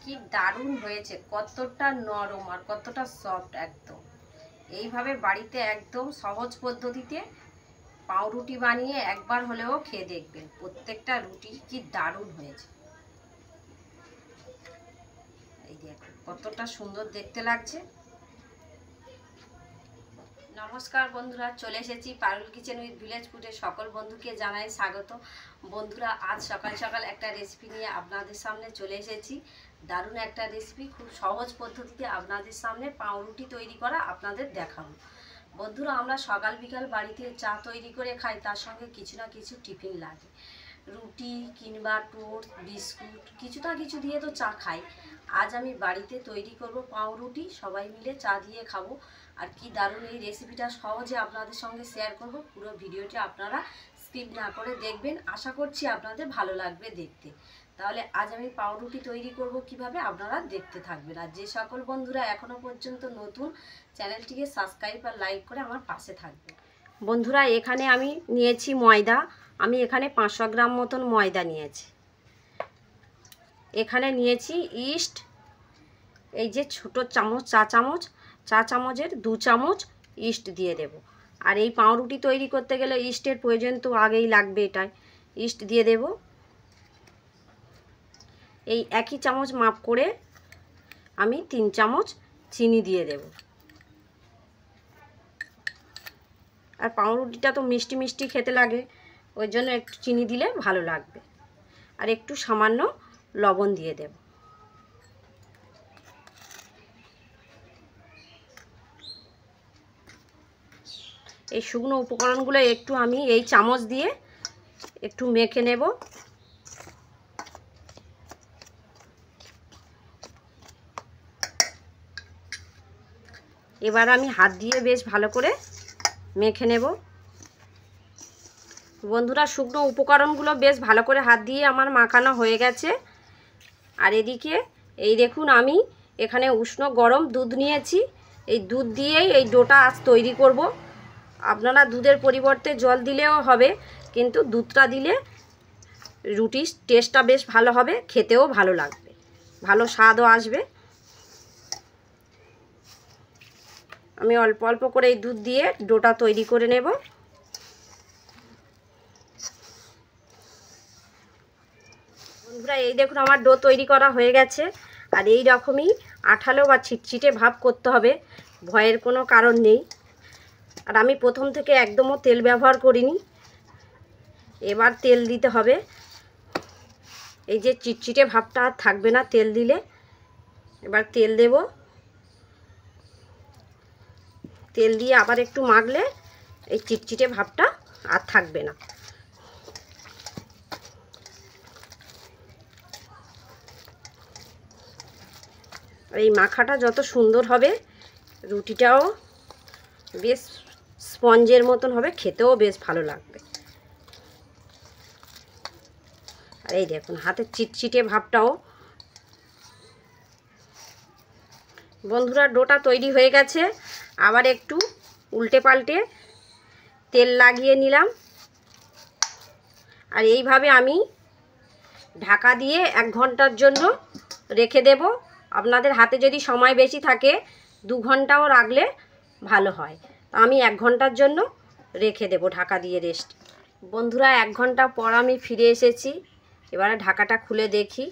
কি দারুণ হয়েছে, কতটা নরম আর কতটা সফট। একদম এইভাবে বাড়িতে একদম সহজ পদ্ধতিতে পাউরুটি বানিয়ে একবার হলেও খেয়ে দেখবেন। প্রত্যেকটা রুটি কি দারুণ হয়েছে। এই দেখুন কতটা সুন্দর দেখতে লাগছে। নমস্কার বন্ধুরা, চলে এসেছি পারুল কিচেন উইথ ভিলেজ ফুডে। সকল বন্ধুকে জানাই স্বাগত। বন্ধুরা, আজ সকাল সকাল একটা রেসিপি নিয়ে আপনাদের সামনে চলে এসেছি। দারুণ একটা রেসিপি, খুব সহজ পদ্ধতিতে আপনাদের সামনে পাউরুটি তৈরি করা আপনাদের দেখাবো। বন্ধুরা, আমরা সকাল বিকাল বাড়িতে চা তৈরি করে খাই, তার সঙ্গে কিছু না কিছু টিফিন লাগে। রুটি কিংবা টোস্ট, বিস্কুট কিছু না কিছু দিয়ে তো চা খাই। আজ আমি বাড়িতে তৈরি করব পাউরুটি, সবাই মিলে চা দিয়ে খাবো। আর কি দারুণ এই রেসিপিটা সহজে আপনাদের সঙ্গে শেয়ার করব। পুরো ভিডিওটি আপনারা স্কিপ না করে দেখবেন, আশা করছি আপনাদের ভালো লাগবে দেখতে। তাহলে আজ আমি পাউরুটি তৈরি করব কিভাবে, আপনারা দেখতে থাকবেন। আর যে সকল বন্ধুরা এখনও পর্যন্ত নতুন, চ্যানেলটিকে সাবস্ক্রাইব আর লাইক করে আমার পাশে থাকবে। বন্ধুরা, এখানে আমি নিয়েছি ময়দা। আমি এখানে 500 গ্রাম মতন ময়দা নিয়েছি। এখানে নিয়েছি ইস্ট, এই যে ছোট চামচ, চা চামচের 2 চামচ ইস্ট দিয়ে দেব। আর এই পাউরুটি তৈরি করতে গেলে ইস্টের প্রয়োজন তো আগেই লাগবে, এটাই ইস্ট দিয়ে দেব। এই একই চামচ মাপ করে আমি 3 চামচ চিনি দিয়ে দেব। আর পাউরুটিটা তো মিষ্টি মিষ্টি খেতে লাগে, ওই জন্য একটু চিনি দিলে ভালো লাগবে। আর একটু সামান্য লবণ দিয়ে দেব। এই শুকনো উপকরণগুলো একটু আমি এই চামচ দিয়ে একটু মেখে নেব। এবার আমি হাত দিয়ে বেশ ভালো করে মেখে নেব। বন্ধুরা, শুকনো উপকরণগুলো বেশ ভালো করে হাত দিয়ে আমার মাখানো হয়ে গেছে। আর এদিকে এই দেখুন, আমি এখানে উষ্ণ গরম দুধ নিয়েছি। এই দুধ দিয়েই এই ডোটা আজ তৈরি করব। আপনারা দুধের পরিবর্তে জল দিলেও হবে, কিন্তু দুধটা দিলে রুটির টেস্টটা বেশ ভালো হবে, খেতেও ভালো লাগবে, ভালো স্বাদও আসবে। আমি অল্প অল্প করে এই দুধ দিয়ে ডোটা তৈরি করে নেব। বন্ধুরা, এই দেখুন আমার ডো তৈরি করা হয়ে গেছে। আর এই রকমই আঠালো বা ছিটছিটে ভাব করতে হবে, ভয়ের কোনো কারণ নেই। আর আমি প্রথম থেকে একদমও তেল ব্যবহার করিনি, এবার তেল দিতে হবে। এই যে চিটচিটে ভাবটা আর থাকবে না তেল দিলে। এবার তেল দেব। তেল দিয়ে আবার একটু মাখলে এই চিটচিটে ভাবটা আর থাকবে না। এই মাখাটা যত সুন্দর হবে, রুটিটাও বেশ স্পঞ্জের মতন হবে, খেতেও বেশ ভালো লাগবে। আর এই দেখুন হাতের চিটচিটে ভাবটাও। বন্ধুরা, ডোটা তৈরি হয়ে গেছে। আবার একটু উল্টে পাল্টে তেল লাগিয়ে নিলাম। আর এইভাবে আমি ঢাকা দিয়ে 1 ঘন্টার জন্য রেখে দেব। আপনাদের হাতে যদি সময় বেশি থাকে 2 ঘন্টাও রাখলে ভালো হয়। তো আমি 1 ঘন্টার জন্য রেখে দেব ঢাকা দিয়ে রেস্ট। বন্ধুরা, 1 ঘন্টা পর আমি ফিরে এসেছি। এবারে ঢাকাটা খুলে দেখি।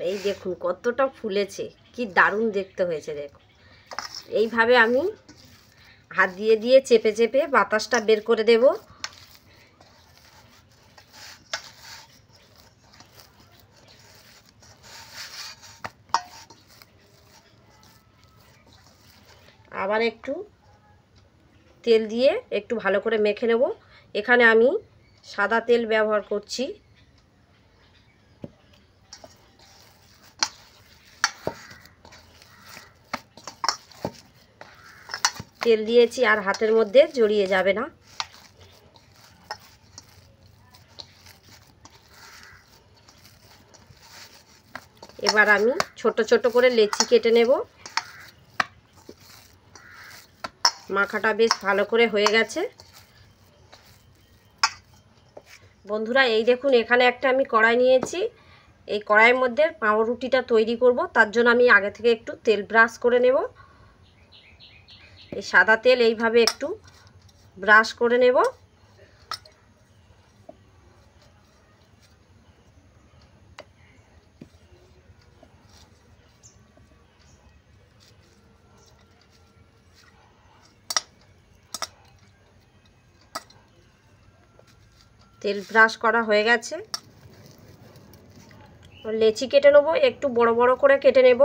এই দেখুন কতটা ফুলেছে, কি দারুণ দেখতে হয়েছে। দেখুন এইভাবে আমি হাত দিয়ে দিয়ে চেপে চেপে বাতাসটা বের করে দেব। আবার একটু তেল দিয়ে একটু ভালো করে মেখে নেব। এখানে আমি সাদা তেল ব্যবহার করছি। তেল দিয়েছি আর হাতের মধ্যে জড়িয়ে যাবে না। এবার আমি ছোট ছোট করে লেচি কেটে নেব। মাখাটা বেশ ভালো করে হয়ে গেছে। বন্ধুরা, এই দেখুন এখানে একটা আমি কড়াই নিয়েছি। এই কড়াইয়ের মধ্যে পাউরুটিটা তৈরি করব, তার জন্য আমি আগে থেকে একটু তেল ব্রাশ করে নেব। এই সাদা তেল এইভাবে একটু ব্রাশ করে নেব। তেল ব্রাশ করা হয়ে গেছে। লেচি কেটে নেব, একটু বড় বড় করে কেটে নেব,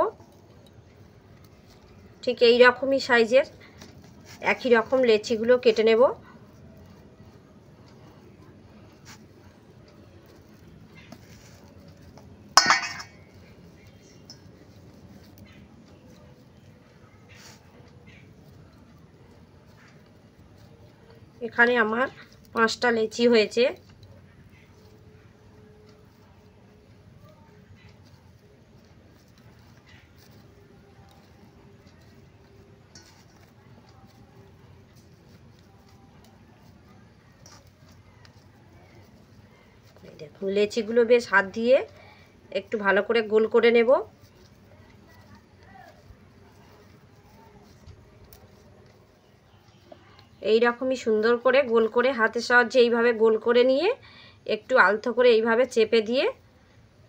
ঠিক এই রকমই সাইজের একই রকম লেচিগুলো কেটে নেব। এখানে আমার 5টা লেচি হয়েছে। দেখুন লেচিগুলো বেশ হাত দিয়ে একটু ভালো করে গোল করে নেব। এই রকমই সুন্দর করে গোল করে হাতের সাহায্যে এইভাবে গোল করে নিয়ে একটু আলতো করে এইভাবে চেপে দিয়ে,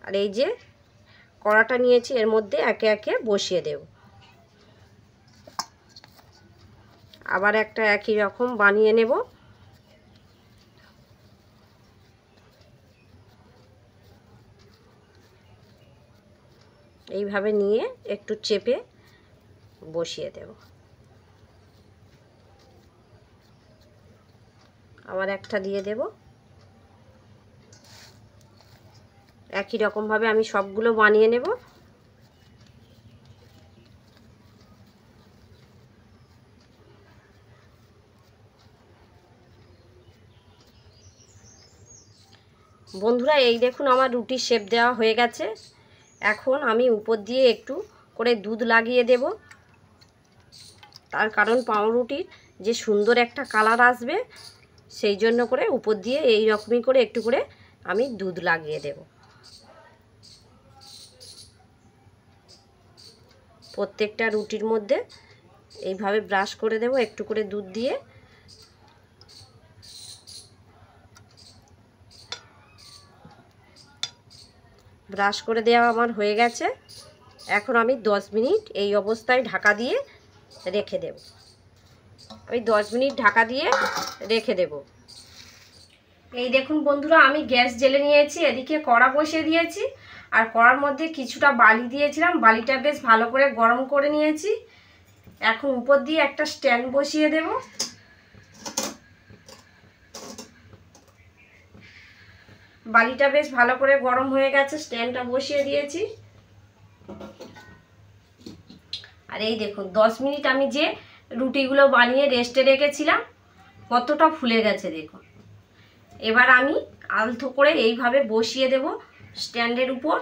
আর এই যে কড়াটা নিয়েছি এর মধ্যে একে একে বসিয়ে দেব। আবার একটা একই রকম বানিয়ে নেব। এইভাবে নিয়ে একটু চেপে বসিয়ে দেব। আবার একটা দিয়ে দেব। একই রকমভাবে আমি সবগুলো বানিয়ে নেব। বন্ধুরা এই দেখুন আমার রুটির শেপ দেওয়া হয়ে গেছে। এখন আমি উপর দিয়ে একটু করে দুধ লাগিয়ে দেব, তার কারণ পাউরুটির যে সুন্দর একটা কালার আসবে সেই জন্য করে উপর দিয়ে এই রকমই করে একটু করে আমি দুধ লাগিয়ে দেব। প্রত্যেকটা রুটির মধ্যে এইভাবে ব্রাশ করে দেব একটু করে দুধ দিয়ে। ব্রাশ করে দেওয়া আমার হয়ে গেছে। এখন আমি 10 মিনিট এই অবস্থায় ঢাকা দিয়ে রেখে দেব। আমি 10 মিনিট ঢাকা দিয়ে রেখে দেব। এই দেখুন বন্ধুরা আমি গ্যাস জ্বেলে নিয়েছি, এদিকে কড়া বসিয়ে দিয়েছি, আর কড়ার মধ্যে কিছুটা বালি দিয়েছিলাম, বালিটা বেশ ভালো করে গরম করে নিয়েছি। এখন উপর দিয়ে একটা স্ট্যান্ড বসিয়ে দেব। বালিটা বেশ ভালো করে গরম হয়ে গেছে, স্ট্যান্ডটা বসিয়ে দিয়েছি। আর এই দেখুন 10 মিনিট আমি যে রুটিগুলো বানিয়ে রেস্টে রেখেছিলাম কতটা ফুলে গেছে দেখুন। এবার আমি আলতো করে এইভাবে বসিয়ে দেব স্ট্যান্ডের উপর,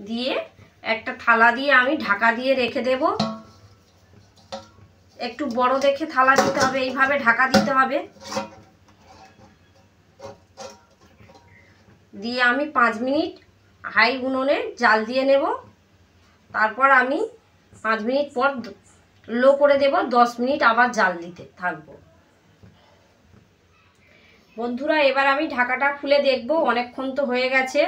দিয়ে একটা থালা দিয়ে আমি ঢাকা দিয়ে রেখে দেব। একটু বড় দেখে থালা দিতে হবে, এইভাবে ঢাকা দিতে হবে। দিয়ে আমি 5 মিনিট হাই উনুনে জাল দিয়ে নেব। তারপর আমি 5 মিনিট পর লো করে দেব, 10 মিনিট আবার জাল দিতে থাকবো। বন্ধুরা এবার আমি ঢাকাটা খুলে দেখব, অনেকক্ষণ তো হয়ে গেছে।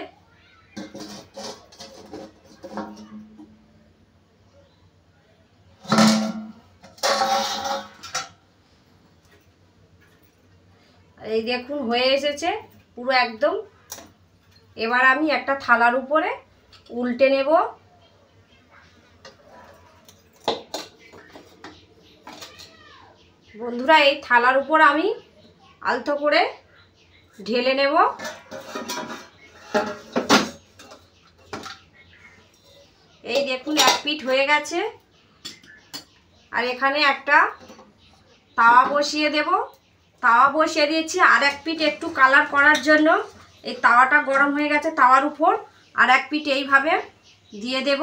এই দেখুন হয়ে এসেছে পুরো একদম। এবার আমি একটা থালার উপরে উল্টে নেব। বন্ধুরা এই থালার উপর আমি আলতো করে ঢেলে নেব। এই দেখুন এক পিঠ হয়ে গেছে। আর এখানে একটা তাওয়া বসিয়ে দেব। তাওয়া বসিয়ে দিয়েছি আর এক পিঠ একটু কালার করার জন্য। এই তাওয়াটা গরম হয়ে গেছে, তাওয়ার উপর আর এক পিঠ এইভাবে দিয়ে দেব।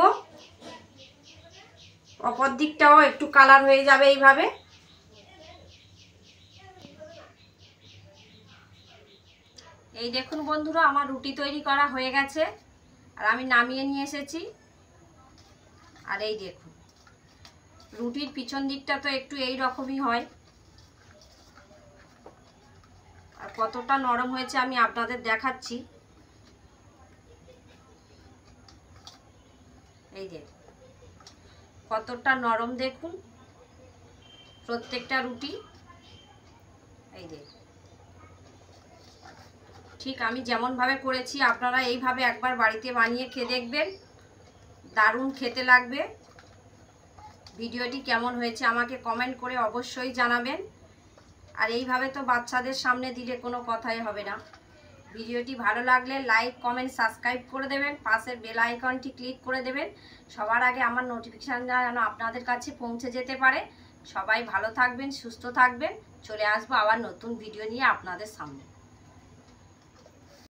অপর দিকটাও একটু কালার হয়ে যাবে এইভাবে। এই দেখুন বন্ধুরা, আমার রুটি তৈরি করা হয়ে গেছে আর আমি নামিয়ে নিয়ে এসেছি। আর এই দেখুন, রুটির পিছন দিকটা তো একটু এই রকমই হয়। আর কতটা নরম হয়েছে আমি আপনাদের দেখাচ্ছি। এই দেখুন কতটা নরম, দেখুন প্রত্যেকটা রুটি। এই দেখুন, ঠিক আমি যেমনভাবে করেছি আপনারা এইভাবে একবার বাড়িতে বানিয়ে খেয়ে দেখবেন, দারুণ খেতে লাগবে। ভিডিওটি কেমন হয়েছে আমাকে কমেন্ট করে অবশ্যই জানাবেন। আর এইভাবে তো বাচ্চাদের সামনে দিলে কোনো কথাই হবে না। ভিডিওটি ভালো লাগলে লাইক, কমেন্ট, সাবস্ক্রাইব করে দেবেন, পাশের বেল আইকনটি ক্লিক করে দেবেন, সবার আগে আমার নোটিফিকেশান যেন আপনাদের কাছে পৌঁছে যেতে পারে। সবাই ভালো থাকবেন, সুস্থ থাকবেন। চলে আসবো আবার নতুন ভিডিও নিয়ে আপনাদের সামনে।